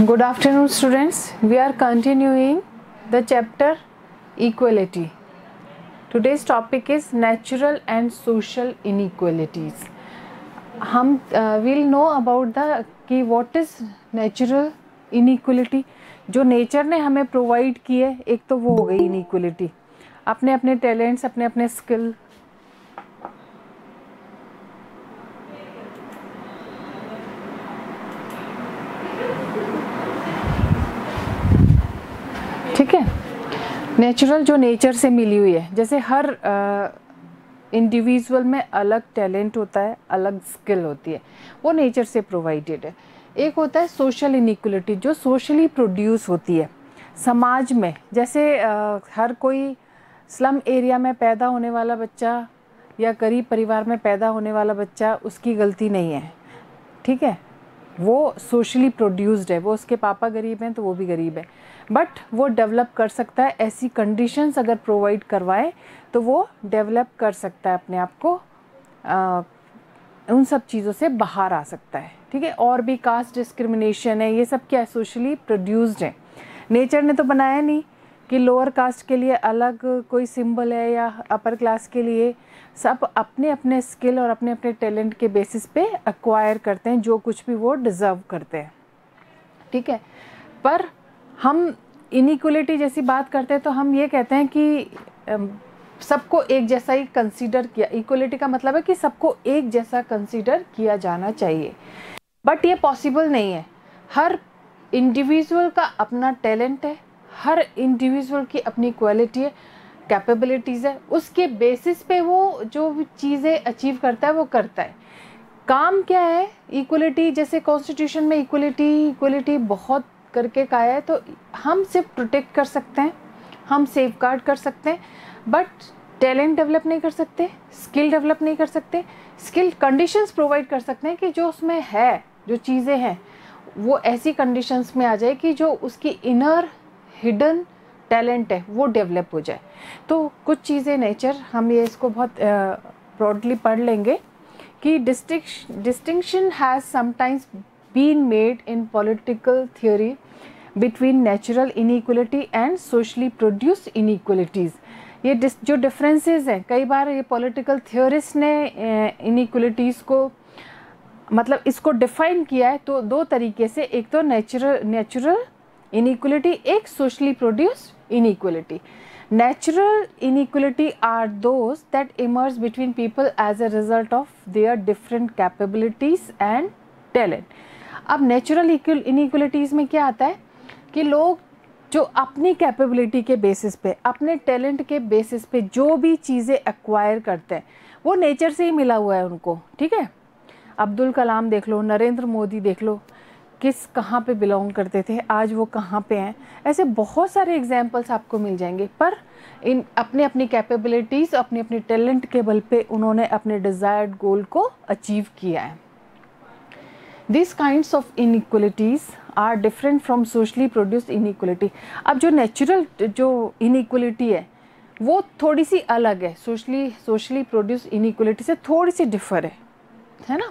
Good afternoon, students. We are continuing the chapter equality. Today's topic is natural and social inequalities. हम will know about the कि what is natural inequality. जो nature ने हमें provide की है, एक तो वो हो गई इनइक्वलिटी, अपने अपने टैलेंट्स, अपने अपने स्किल, ठीक है। नेचुरल जो नेचर से मिली हुई है, जैसे हर इंडिविजुअल में अलग टैलेंट होता है, अलग स्किल होती है, वो नेचर से प्रोवाइडेड है। एक होता है सोशल इनइक्वलिटी, जो सोशली प्रोड्यूस होती है समाज में। जैसे हर कोई स्लम एरिया में पैदा होने वाला बच्चा या गरीब परिवार में पैदा होने वाला बच्चा, उसकी गलती नहीं है, ठीक है, वो सोशली प्रोड्यूस्ड है, वो उसके पापा गरीब हैं तो वो भी गरीब है, बट वो डेवलप कर सकता है। ऐसी कंडीशंस अगर प्रोवाइड करवाए तो वो डेवलप कर सकता है अपने आप को, उन सब चीज़ों से बाहर आ सकता है, ठीक है। और भी कास्ट डिस्क्रिमिनेशन है, ये सब क्या है, सोशली प्रोड्यूस्ड है। नेचर ने तो बनाया नहीं कि लोअर कास्ट के लिए अलग कोई सिंबल है या अपर क्लास के लिए। सब अपने अपने स्किल और अपने अपने टैलेंट के बेसिस पे एक्वायर करते हैं जो कुछ भी वो डिज़र्व करते हैं, ठीक है। पर हम इनइक्वलिटी जैसी बात करते हैं तो हम ये कहते हैं कि सबको एक जैसा ही कंसीडर किया। इक्वलिटी का मतलब है कि सबको एक जैसा कंसीडर किया जाना चाहिए, बट ये पॉसिबल नहीं है। हर इंडिविजुअल का अपना टैलेंट है, हर इंडिविजुअल की अपनी क्वालिटी है, कैपेबिलिटीज़ है, उसके बेसिस पे वो जो चीज़ें अचीव करता है वो करता है। काम क्या है, इक्वलिटी, जैसे कॉन्स्टिट्यूशन में इक्वलिटी बहुत करके कहा है, तो हम सिर्फ प्रोटेक्ट कर सकते हैं, हम सेफ गार्ड कर सकते हैं, बट टैलेंट डेवलप नहीं कर सकते, स्किल डेवलप नहीं कर सकते। स्किल कंडीशंस प्रोवाइड कर सकते हैं कि जो उसमें है, जो चीज़ें हैं वो ऐसी कंडीशंस में आ जाए कि जो उसकी इनर हिडन टैलेंट है वो डेवलप हो जाए। तो कुछ चीज़ें नेचर, हम ये इसको बहुत ब्रॉडली पढ़ लेंगे कि distinction has sometimes been made in political theory between natural inequality and socially produced inequalities. ये जो डिफरेंसेस हैं, कई बार ये पॉलिटिकल थियोरिस्ट ने इनइक्वलिटीज़ को, मतलब इसको डिफाइन किया है तो दो तरीके से, एक तो नेचुरल इनइक्वलिटी, एक socially produced inequality. Natural inequality are those that emerge between people as a result of their different capabilities and talent. अब नेचुरल इनइक्वलिटीज़ में क्या आता है कि लोग जो अपनी कैपेबिलिटी के बेसिस पे, अपने टैलेंट के बेसिस पे जो भी चीज़ें एक्वायर करते हैं वो नेचर से ही मिला हुआ है उनको, ठीक है। अब्दुल कलाम देख लो, नरेंद्र मोदी देख लो, कहाँ पे बिलोंग करते थे, आज वो कहाँ पे हैं। ऐसे बहुत सारे एग्जाम्पल्स आपको मिल जाएंगे, पर इन अपने अपनी कैपेबिलिटीज़, अपने अपने टैलेंट के बल पे उन्होंने अपने डिज़ायर्ड गोल को अचीव किया है। These kinds of inequalities are different from socially produced inequality. अब जो नेचुरल जो inequality है वो थोड़ी सी अलग है, socially produced inequality से थोड़ी सी डिफर है ना,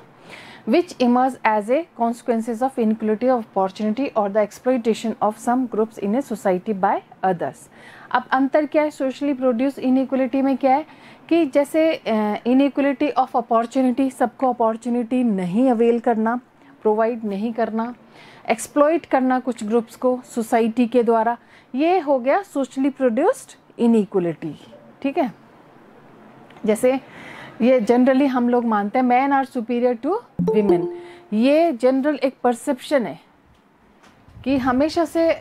which emerge as a consequences of inequality of opportunity or the exploitation of some groups in a society by others. अब अंतर क्या है सोशली प्रोड्यूस इनइक्वलिटी में, क्या है कि जैसे इनइक्वलिटी ऑफ अपॉर्चुनिटी, सबको अपॉर्चुनिटी नहीं अवेल करना, प्रोवाइड नहीं करना, एक्सप्लॉइट करना कुछ ग्रुप्स को सोसाइटी के द्वारा, ये हो गया सोशली प्रोड्यूस्ड इनइक्वलिटी, ठीक है। जैसे ये जनरली हम लोग मानते हैं man are superior to women, ये जनरल एक परसेप्शन है कि हमेशा से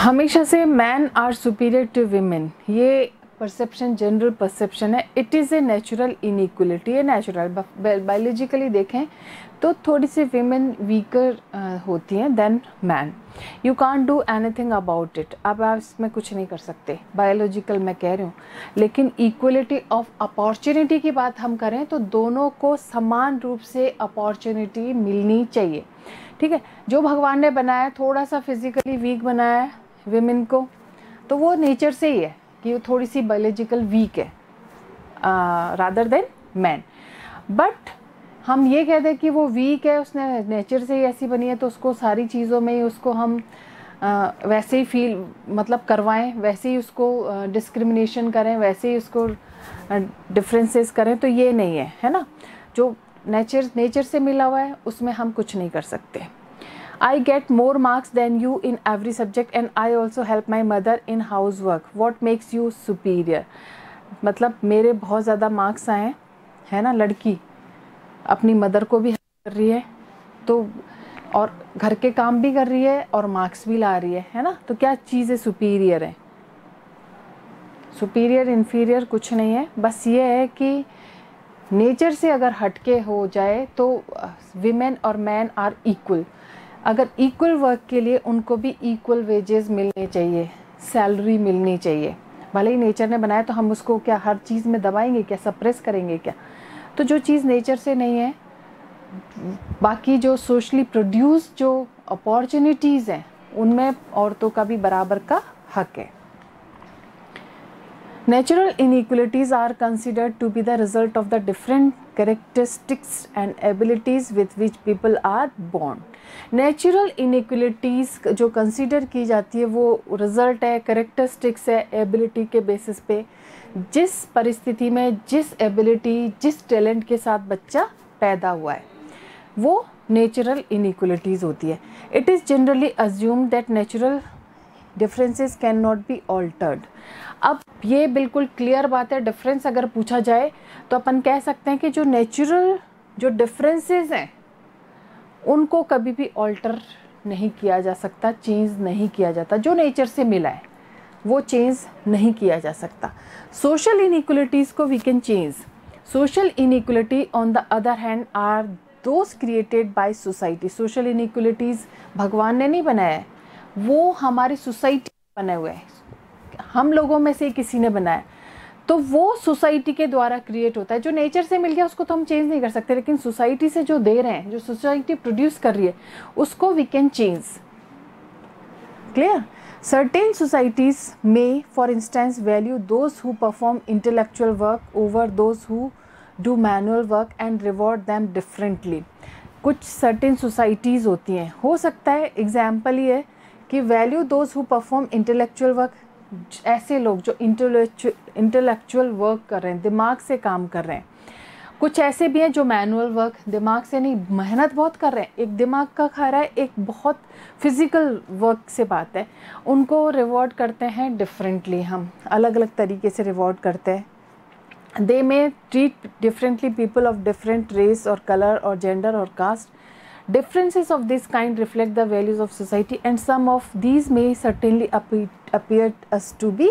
हमेशा से man are superior to women, ये परसेप्शन जनरल परसेप्शन है, it is a natural inequality. ये नेचुरल बायोलॉजिकली देखें तो थोड़ी सी वीमेन वीकर होती हैं than man. You can't do anything about it, अब आप इसमें कुछ नहीं कर सकते, बायोलॉजिकल मैं कह रही हूँ। लेकिन इक्वलिटी ऑफ अपॉर्चुनिटी की बात हम करें तो दोनों को समान रूप से अपॉर्चुनिटी मिलनी चाहिए, ठीक है। जो भगवान ने बनाया थोड़ा सा फिजिकली वीक बनाया है विमेन को, तो वो नेचर से ही है कि वो थोड़ी सी बायोलॉजिकल वीक है रादर देन मैन। बट हम ये कहते हैं कि वो वीक है, उसने नेचर से ही ऐसी बनी है, तो उसको सारी चीज़ों में ही उसको हम वैसे ही फील मतलब करवाएं, वैसे ही उसको डिस्क्रिमिनेशन करें, वैसे ही उसको डिफरेंसेस करें, तो ये नहीं है, है ना। जो नेचर से मिला हुआ है उसमें हम कुछ नहीं कर सकते। I get more marks than you in every subject and I also help my mother in housework. What makes you superior? मतलब मेरे बहुत ज़्यादा मार्क्स आए हैं, है ना। लड़की अपनी मदर को भी हेल्प कर रही है, तो और घर के काम भी कर रही है और मार्क्स भी ला रही है ना। तो क्या चीज़ें सुपीरियर है? सुपीरियर इन्फीरियर कुछ नहीं है, बस ये है कि नेचर से अगर हटके हो जाए तो विमेन और मैन आर इक्वल। अगर इक्वल वर्क के लिए उनको भी इक्वल वेजेस मिलने चाहिए, सैलरी मिलनी चाहिए। भले ही नेचर ने बनाया तो हम उसको क्या हर चीज़ में दबाएंगे क्या, सप्रेस करेंगे क्या? तो जो चीज़ नेचर से नहीं है, बाकी जो सोशली प्रोड्यूस जो अपॉर्चुनिटीज़ हैं उनमें औरतों का भी बराबर का हक है। Natural inequalities are considered to be the result of the different characteristics and abilities with which people are born. Natural inequalities जो consider की जाती है वो result है, characteristics है, ability के basis पे, जिस परिस्थिति में जिस ability जिस talent के साथ बच्चा पैदा हुआ है वो natural inequalities होती है। It is generally assumed that natural differences cannot be altered. अब ये बिल्कुल क्लियर बात है, डिफरेंस अगर पूछा जाए तो अपन कह सकते हैं कि जो नेचुरल जो डिफरेंसेस हैं उनको कभी भी ऑल्टर नहीं किया जा सकता, चेंज नहीं किया जाता। जो नेचर से मिला है वो चेंज नहीं किया जा सकता। सोशल इनइक्वलिटीज़ को we can change. Social inequality on the other hand are those created by society. Social inequalities भगवान ने नहीं बनाया है, वो हमारी सोसाइटी बने हुए हैं, हम लोगों में से किसी ने बनाया, तो वो सोसाइटी के द्वारा क्रिएट होता है। जो नेचर से मिल गया उसको तो हम चेंज नहीं कर सकते, लेकिन सोसाइटी से जो दे रहे हैं, जो सोसाइटी प्रोड्यूस कर रही है, उसको we can change. Clear? Certain societies may for instance value those who perform intellectual work over those who do manual work and reward them differently. कुछ सर्टेन सोसाइटीज़ होती हैं, हो सकता है एग्जाम्पल ये है कि value those who perform intellectual work, ऐसे लोग जो इंटेलेक्चुअल वर्क कर रहे हैं, दिमाग से काम कर रहे हैं। कुछ ऐसे भी हैं जो मैनुअल वर्क, दिमाग से नहीं, मेहनत बहुत कर रहे हैं, एक दिमाग का खा रहा है, एक बहुत फिजिकल वर्क से बात है, उनको रिवॉर्ड करते हैं डिफरेंटली। हम अलग अलग तरीके से रिवॉर्ड करते हैं। They may treat differently people of different race और कलर और जेंडर और caste. Differences of this kind reflect the values of society and some of these may certainly appear us to be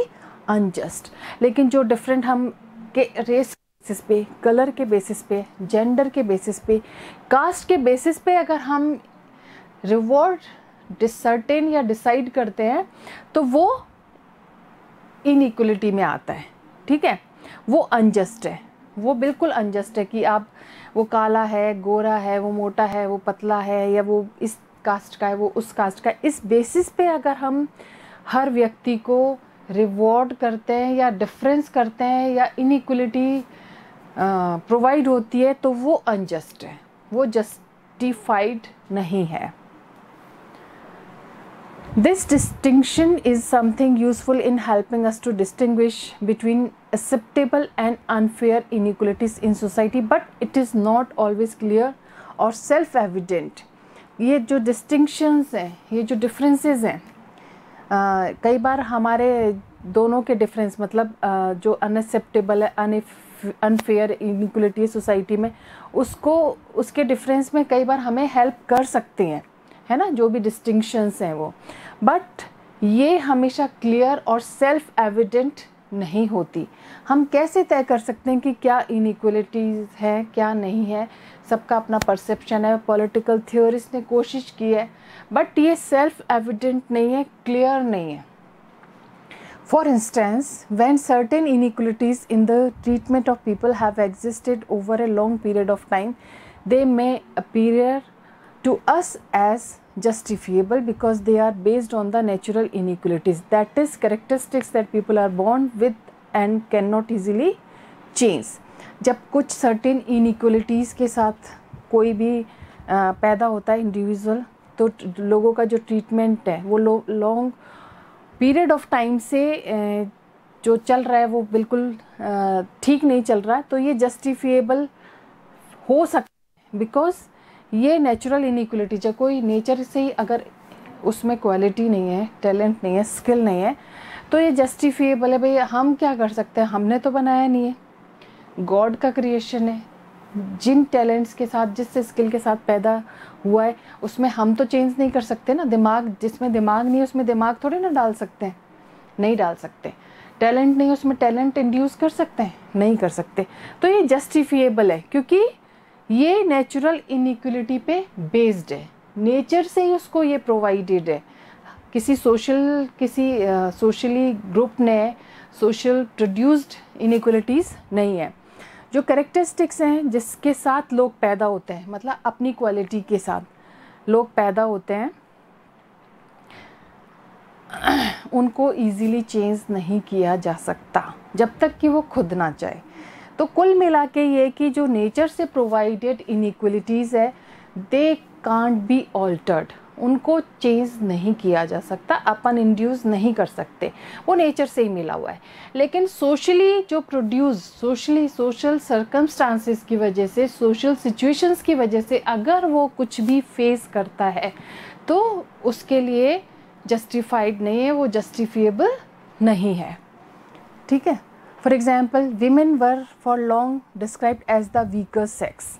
unjust. लेकिन जो different हम के race basis पे, colour के basis पे, जेंडर के बेसिस पे, कास्ट के बेसिस पे अगर हम रिवॉर्ड डिसर्टेन या डिसाइड करते हैं तो वो इनइक्वलिटी में आता है, ठीक है। वो अनजस्ट है, वो बिल्कुल अनजस्ट है कि आप वो काला है, गोरा है, वो मोटा है, वो पतला है, या वो इस कास्ट का है, वो उस कास्ट का है। इस बेसिस पे अगर हम हर व्यक्ति को रिवॉर्ड करते हैं या डिफरेंस करते हैं या इनइक्वलिटी प्रोवाइड होती है तो वो अनजस्ट है, वो जस्टिफाइड नहीं है। This distinction is something useful in helping us to distinguish between acceptable and unfair inequalities in society, but it is not always clear or self-evident. ये जो distinctions हैं, ये जो differences हैं, कई बार हमारे दोनों के difference मतलब जो unacceptable है, unfair inequality है सोसाइटी में, उसको उसके difference में कई बार हमें help कर सकते हैं, है ना, जो भी डिस्टिंक्शंस हैं वो। बट ये हमेशा क्लियर और सेल्फ एविडेंट नहीं होती। हम कैसे तय कर सकते हैं कि क्या इनइक्वलिटीज़ है क्या नहीं है? सबका अपना परसेप्शन है। पॉलिटिकल थ्योरिस्ट ने कोशिश की है, बट ये सेल्फ एविडेंट नहीं है, क्लियर नहीं है। For instance, when certain inequalities in the treatment of people have existed over a long period of time, they may appear to us as justifiable because they are based on the natural inequalities, that is characteristics that people are born with and cannot easily change. जब कुछ certain inequalities के साथ कोई भी पैदा होता है individual, तो लोगों का जो ट्रीटमेंट है वो लॉन्ग पीरियड ऑफ टाइम से जो चल रहा है वो बिल्कुल ठीक नहीं चल रहा है, तो ये जस्टिफिएबल हो सकता है बिकॉज ये नेचुरल इनइक्वलिटी है। कोई नेचर से ही अगर उसमें क्वालिटी नहीं है, टैलेंट नहीं है, स्किल नहीं है, तो ये जस्टिफिएबल है। भाई हम क्या कर सकते हैं, हमने तो बनाया नहीं है, गॉड का क्रिएशन है। जिन टैलेंट्स के साथ, जिस स्किल के साथ पैदा हुआ है, उसमें हम तो चेंज नहीं कर सकते ना। दिमाग, जिसमें दिमाग नहीं है उसमें दिमाग थोड़ी ना डाल सकते हैं, नहीं डाल सकते। टैलेंट नहीं है उसमें टैलेंट इंड्यूस कर सकते हैं, नहीं कर सकते। तो ये जस्टिफिएबल है क्योंकि ये नेचुरल इनइक्वलिटी पे बेस्ड है, नेचर से ही उसको ये प्रोवाइडेड है। किसी सोशली ग्रुप ने सोशल प्रोड्यूस्ड इनइक्वलिटीज़ नहीं है। जो कैरेक्टरिस्टिक्स हैं जिसके साथ लोग पैदा होते हैं, मतलब अपनी क्वालिटी के साथ लोग पैदा होते हैं, उनको इजीली चेंज नहीं किया जा सकता जब तक कि वो खुद ना चाहे। तो कुल मिला के ये कि जो नेचर से प्रोवाइडेड इनइक्वलिटीज़ है, दे कांट बी ऑल्टर्ड, उनको चेंज नहीं किया जा सकता, अपन इंड्यूस नहीं कर सकते, वो नेचर से ही मिला हुआ है। लेकिन सोशली जो प्रोड्यूस, सोशल सर्कमस्टांसेस की वजह से, सोशल सिचुएशंस की वजह से अगर वो कुछ भी फेस करता है तो उसके लिए जस्टिफाइड नहीं है, वो जस्टिफिएबल नहीं है। ठीक है। For example, women were for long described as the weaker sex.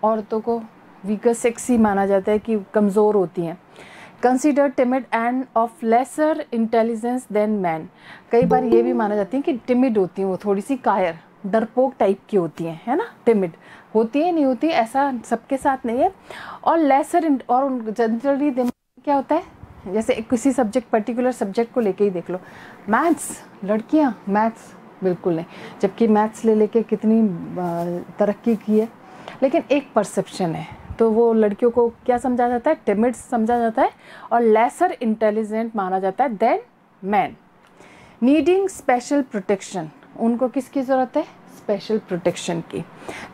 औरतों को वीकर सेक्स ही माना जाता है कि कमज़ोर होती हैं। Consider timid and of lesser intelligence than man. कई बार ये भी माना जाती है कि टिमिड होती हैं, वो थोड़ी सी कायर, डरपोक टाइप की होती हैं, है ना। टिमिड होती है, नहीं होती, ऐसा सबके साथ नहीं है। और लेसर, और जनरली दिमाग क्या होता है, जैसे किसी सब्जेक्ट, पर्टिकुलर सब्जेक्ट को लेके ही देख लो, मैथ्स, लड़कियाँ मैथ्स बिल्कुल नहीं, जबकि मैथ्स ले लेके कितनी तरक्की की है। लेकिन एक परसेप्शन है, तो वो लड़कियों को क्या समझा जाता है, टिमिड समझा जाता है और लेसर इंटेलिजेंट माना जाता है than man. Needing special protection, उनको किसकी ज़रूरत है, स्पेशल प्रोटेक्शन की।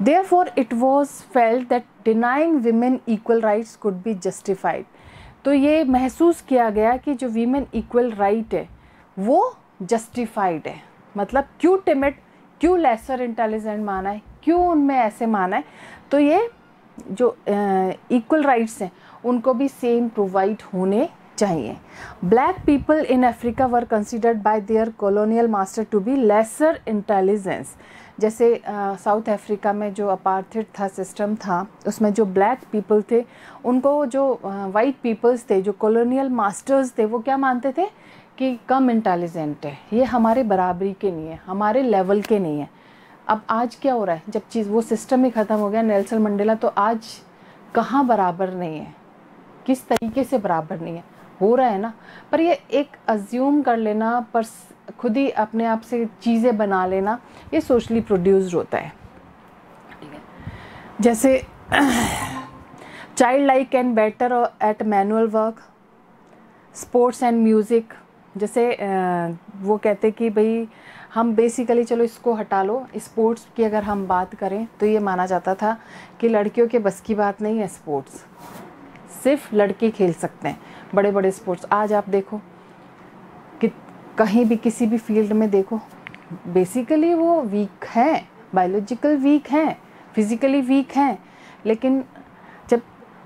Therefore it was felt that denying women equal rights could be justified. तो ये महसूस किया गया कि जो वीमेन इक्वल राइट है वो जस्टिफाइड है। मतलब क्यों टिमिड, क्यों लेसर इंटेलिजेंट माना है, क्यों उनमें ऐसे माना है, तो ये जो इक्वल राइट्स हैं उनको भी सेम प्रोवाइड होने चाहिए। Black people in Africa were considered by their colonial master to be lesser intelligence. जैसे साउथ अफ्रीका में जो अपार्थाइड था, सिस्टम था, उसमें जो ब्लैक पीपल थे उनको जो वाइट पीपल्स थे, जो कॉलोनियल मास्टर्स थे, वो क्या मानते थे कि कम इंटेलिजेंट है, ये हमारे बराबरी के नहीं है, हमारे लेवल के नहीं है। अब आज क्या हो रहा है, जब चीज़ वो सिस्टम ही ख़त्म हो गया, नेल्सन मंडेला, तो आज कहाँ बराबर नहीं है, किस तरीके से बराबर नहीं है, हो रहा है ना। पर ये एक अज्यूम कर लेना, पर खुद ही अपने आप से चीज़ें बना लेना, ये सोशली प्रोड्यूस्ड होता है। जैसे child like and better at manual work, sports and music. जैसे वो कहते कि भाई हम बेसिकली, चलो इसको हटा लो, स्पोर्ट्स की अगर हम बात करें तो ये माना जाता था कि लड़कियों के बस की बात नहीं है स्पोर्ट्स, सिर्फ लड़के खेल सकते हैं बड़े बड़े स्पोर्ट्स। आज आप देखो कि कहीं भी किसी भी फील्ड में देखो, बेसिकली वो वीक हैं, बायोलॉजिकल वीक हैं, फिज़िकली वीक हैं, लेकिन जब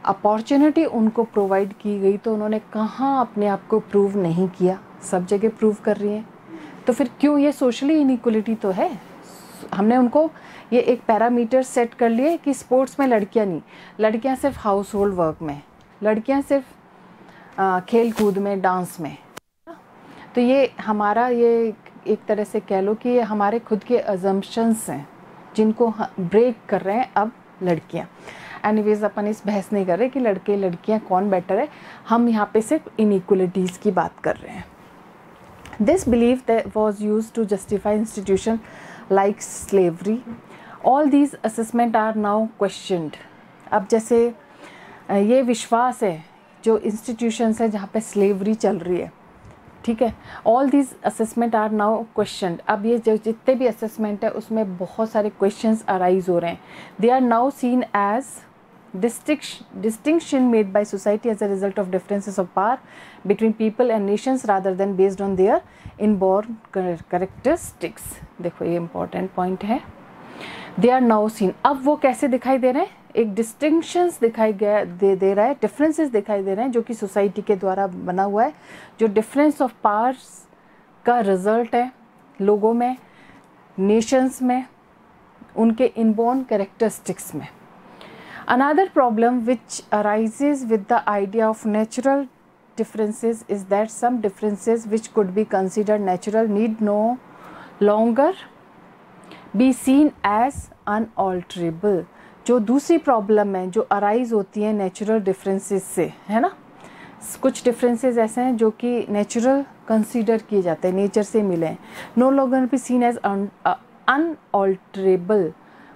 अपॉर्चुनिटी उनको प्रोवाइड की गई तो उन्होंने कहाँ अपने आप को प्रूव नहीं किया, सब जगह प्रूव कर रही हैं। तो फिर क्यों, ये सोशली इनइक्वलिटी तो है। हमने उनको ये एक पैरामीटर सेट कर लिए कि स्पोर्ट्स में लड़कियां नहीं, लड़कियां सिर्फ हाउस होल्ड वर्क में, लड़कियां सिर्फ खेल कूद में, डांस में। तो ये हमारा ये एक तरह से कह लो कि ये हमारे खुद के अजम्पशंस हैं जिनको ब्रेक कर रहे हैं अब लड़कियाँ। एनीवेज अपन इस बहस नहीं कर रहे कि लड़के लड़कियाँ कौन बेटर है, हम यहाँ पे सिर्फ इनइक्वलिटीज़ की बात कर रहे हैं। This belief that was used to justify institution like slavery, all these assessment are now questioned. अब जैसे ये विश्वास है जो इंस्टीट्यूशंस है जहाँ पे स्लेवरी चल रही है, ठीक है, all these assessment are now questioned. अब ये जो जितने भी असेसमेंट है उसमें बहुत सारे क्वेश्चंस अराइज हो रहे हैं। They are now seen as distinction made by society as a result of differences of power between people and nations rather than based on their inborn characteristics। देखो ये important point है। They are now seen, अब वो कैसे दिखाई दे रहे हैं, एक distinctions दिखाई दे रहा है, differences दिखाई दे रहे हैं जो कि society के द्वारा बना हुआ है, जो difference of powers का result है लोगों में, nations में, उनके inborn characteristics में। Another problem which arises with the idea of natural differences is that some differences which could be considered natural need no longer be seen as unalterable। जो दूसरी problem है जो अराइज होती है natural differences से, है ना, कुछ डिफरेंसेस ऐसे हैं जो कि नेचुरल कंसीडर किए जाते हैं, नेचर से मिले हैं, no longer be seen as unalterable,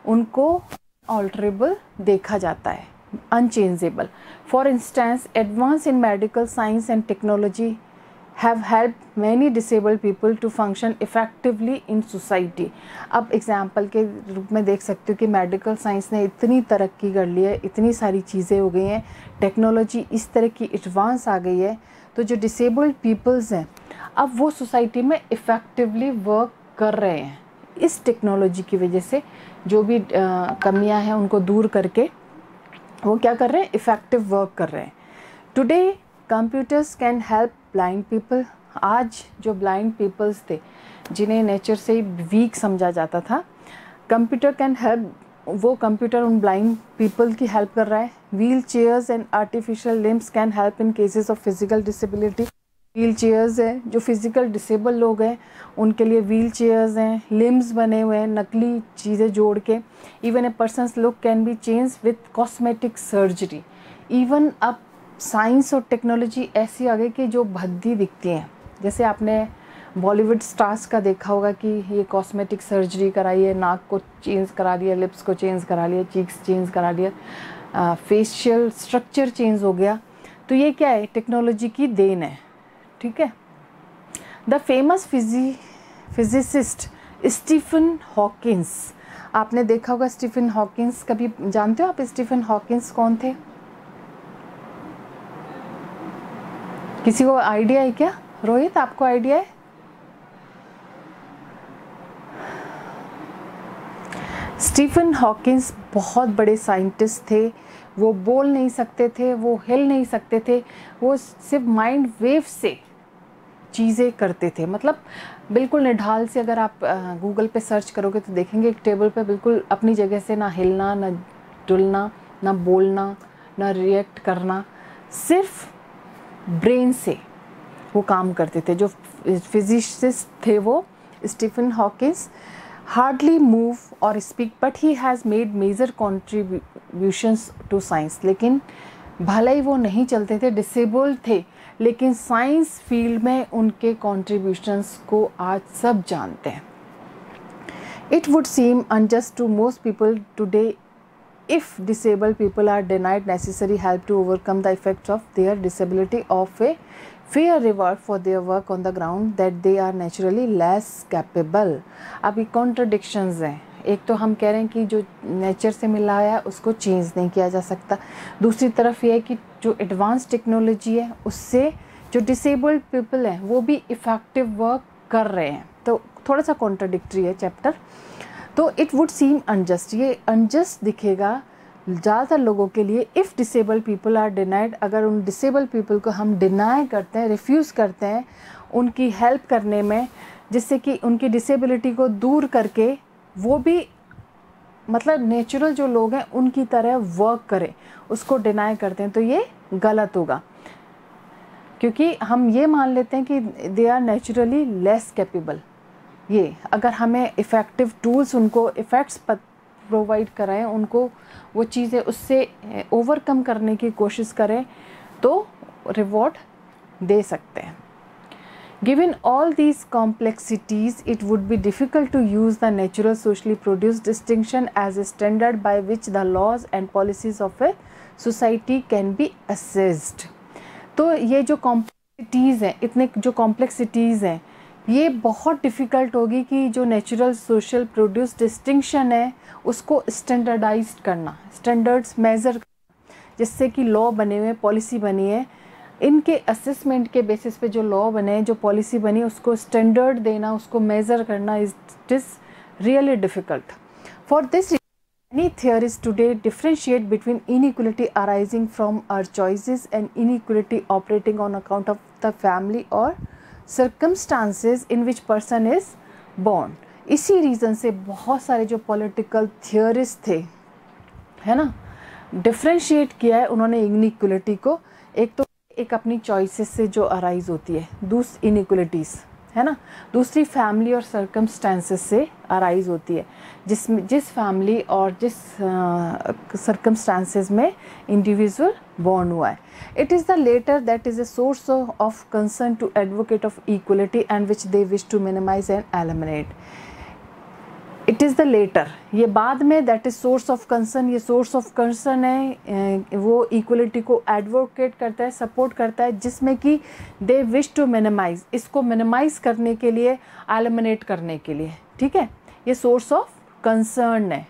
उनको ऑल्टरेबल देखा जाता है, unchangeable. For instance advance in medical science and technology have help many disabled people to function effectively in society. अब एग्जाम्पल के रूप में देख सकते हो कि मेडिकल साइंस ने इतनी तरक्की कर ली है, इतनी सारी चीज़ें हो गई हैं, टेक्नोलॉजी इस तरह की एडवांस आ गई है, तो जो डिसेबल्ड पीपल्स हैं अब वो सोसाइटी में इफ़ेक्टिवली वर्क कर रहे हैं। इस टेक्नोलॉजी की वजह से जो भी कमियां हैं उनको दूर करके वो क्या कर रहे हैं, इफ़ेक्टिव वर्क कर रहे हैं। Today computers can help blind people. आज जो ब्लाइंड पीपल्स थे जिन्हें नेचर से वीक समझा जाता था, कंप्यूटर कैन हेल्प, वो कंप्यूटर उन ब्लाइंड पीपल की हेल्प कर रहा है। Wheel chairs and artificial limbs can help in cases of physical disability. Wheel chairs हैं, जो फिज़िकल डिसेबल लोग हैं उनके लिए व्हील चेयर्स हैं, लिम्स बने हुए हैं नकली चीज़ें जोड़ के। Even a persons look can be change with cosmetic surgery. Even अब साइंस और टेक्नोलॉजी ऐसी आ गई कि जो भद्दी दिखती हैं, जैसे आपने बॉलीवुड स्टार्स का देखा होगा कि ये कॉस्मेटिक सर्जरी कराई है, नाक को चेंज करा लिया, लिप्स को चेंज करा लिया, चीक्स चेंज करा लिया, फेशियल स्ट्रक्चर चेंज हो गया। तो ये क्या है, टेक्नोलॉजी की देन है, ठीक है। The famous physicist Stephen Hawkins, आपने देखा होगा स्टीफन हॉकिंस, कभी जानते हो आप स्टीफन हॉकिंस कौन थे? किसी को आइडिया है क्या? रोहित, आपको आइडिया है? स्टीफन हॉकिंस बहुत बड़े साइंटिस्ट थे। वो बोल नहीं सकते थे, वो हिल नहीं सकते थे, वो सिर्फ माइंड वेव से चीज़ें करते थे। मतलब बिल्कुल निढाल से अगर आप गूगल पे सर्च करोगे तो देखेंगे एक टेबल पे बिल्कुल अपनी जगह से ना हिलना, ना डुलना, ना बोलना, ना रिएक्ट करना, सिर्फ ब्रेन से वो काम करते थे। जो फिजिसिस्ट थे वो स्टीफन हॉकिंस, हार्डली मूव और speak but he has made major contributions to science. लेकिन भले ही वो नहीं चलते थे, डिसेबल्ड थे, लेकिन साइंस फील्ड में उनके कॉन्ट्रीब्यूशंस को आज सब जानते हैं। It would seem unjust to most people today if disabled people are denied necessary help to overcome the effects of their disability of a fair reward for their work on the ground that they are naturally less capable। अब ये contradictions हैं, एक तो हम कह रहे हैं कि जो नेचर से मिला है उसको चेंज नहीं किया जा सकता, दूसरी तरफ ये है कि जो एडवांस टेक्नोलॉजी है उससे जो डिसेबल्ड पीपल हैं वो भी इफ़ेक्टिव वर्क कर रहे हैं। तो थोड़ा सा कॉन्ट्राडिक्टरी है चैप्टर। तो इट वुड सीम अनजस्ट, ये अनजस्ट दिखेगा ज़्यादातर लोगों के लिए। If disable people are denied, अगर उन डिसेबल पीपल को हम डिनाई करते हैं, रिफ्यूज़ करते हैं उनकी हेल्प करने में, जिससे कि उनकी डिसेबिलिटी को दूर करके वो भी मतलब नेचुरल जो लोग हैं उनकी तरह वर्क करें, उसको डिनाई करते हैं, तो ये गलत होगा। क्योंकि हम ये मान लेते हैं कि they are naturally less capable, ये अगर हमें इफ़ेक्टिव टूल्स, उनको इफ़ेक्ट्स प्रोवाइड कराएं, उनको वो चीज़ें उससे ओवरकम करने की कोशिश करें तो रिवॉर्ड दे सकते हैं। Given all these complexities, it would be difficult to use the natural socially produced distinction as a standard by which the laws and policies of a society can be assessed. तो ये जो complexities हैं, इतने जो complexities हैं, ये बहुत difficult होगी कि जो नेचुरल सोशल प्रोड्यूस डिस्टिंक्शन है उसको स्टैंडर्डाइज्ड करना, स्टैंडर्ड्स मेज़र करना, जिससे कि लॉ बने हुए, पॉलिसी बनी है, इनके असेसमेंट के बेसिस पे जो लॉ बने, जो पॉलिसी बनी, उसको स्टैंडर्ड देना, उसको मेज़र करना, it is really difficult. For this many theorists today differentiate between inequality arising from our choices and inequality operating on account of the family or circumstances in which person is born. इसी reason से बहुत सारे जो political theorist थे, है ना, differentiate किया है उन्होंने इनइक्वलिटी को. एक तो एक अपनी चॉइसेस से जो अराइज होती है, दूसरी इनइक्वलिटीज़, है ना, दूसरी फैमिली और सर्कमस्टांसेस से अराइज होती है, जिस फैमिली और जिस सर्कमस्टांसेस में इंडिविजुअल बॉर्न हुआ है. It is the latter that is a source of concern to advocate of equality and which they wish to minimize and eliminate. It is the latter, ये बाद में, that is source of concern. ये source of concern है, वो equality को advocate करता है, support करता है, जिसमें कि दे विश टू मिनिमाइज, इसको मिनिमाइज करने के लिए, एलिमिनेट करने के लिए. ठीक है, ये सोर्स ऑफ कंसर्न है.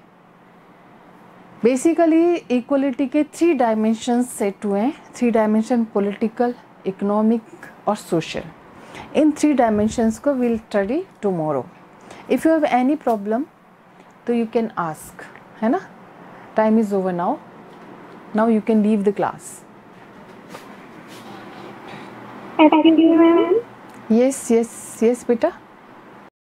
बेसिकली इक्वलिटी के 3 डायमेंशंस सेट हुए हैं. 3 डायमेंशन, पॉलिटिकल, इकोनॉमिक और सोशल. इन 3 डायमेंशंस को will study tomorrow. If you have any problem, तो you can ask, है ना. Time is over now. Now you can leave the class. Thank you, ma'am. Yes, बेटा.